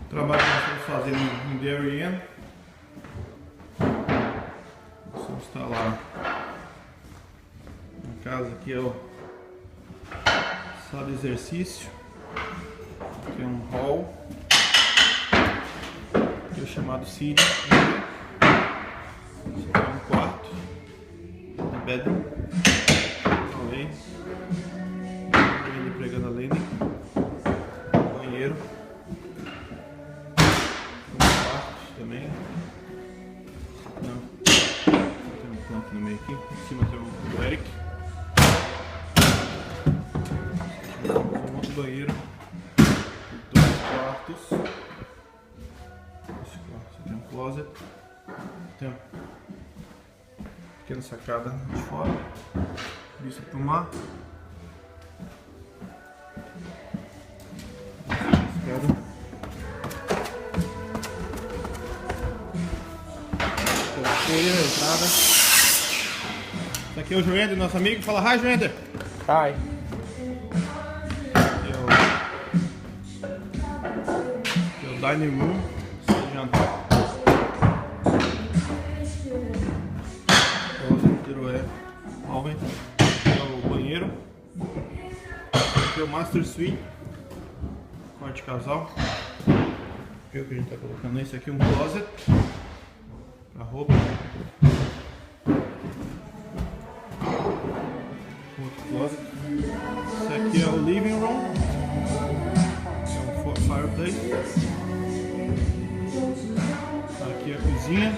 trabalho que nós estamos fazendo em Darien. Nós vamos instalar na casa aqui, ó, sala de exercício. Aqui é um hall, aqui é o chamado city. Esse aqui é um quarto, um bedroom, além pregando a lenha, banheiro, um quarto também. Não, tem um canto no meio aqui, em cima tem o Eric. Um outro banheiro, dois quartos. Esse quarto tem um closet, tem uma pequena sacada de fora, vista para o mar. Entrada. Esse aqui é o Joender, nosso amigo. Fala hi, Joender. Hi. Aqui é o dining room, sala de jantar. Aqui é o banheiro. Aqui é o master suite, quarto de casal. Aqui é o que a gente está colocando. Esse aqui é um closet para roupa. Outro closet. Esse aqui é o living room. É um fireplace. Aqui é a cozinha.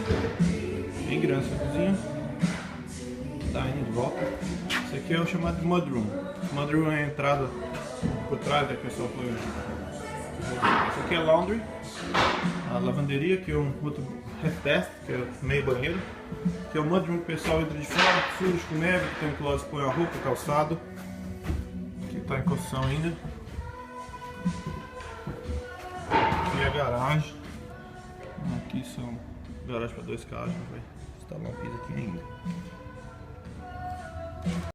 Bem grande essa cozinha. Dining de volta. Esse aqui é o chamado de mudroom. Mudroom é a entrada por trás da pessoa. Esse aqui é laundry, a lavanderia, que é um outro half-bath, que é meio banheiro. Aqui é o mudroom que o pessoal entra de fora, sujo com neve, que tem um closet que põe a roupa, calçado. Aqui está em construção ainda. Aqui é a garagem. Aqui são garagem para dois carros, não vai instalar um piso aqui ainda.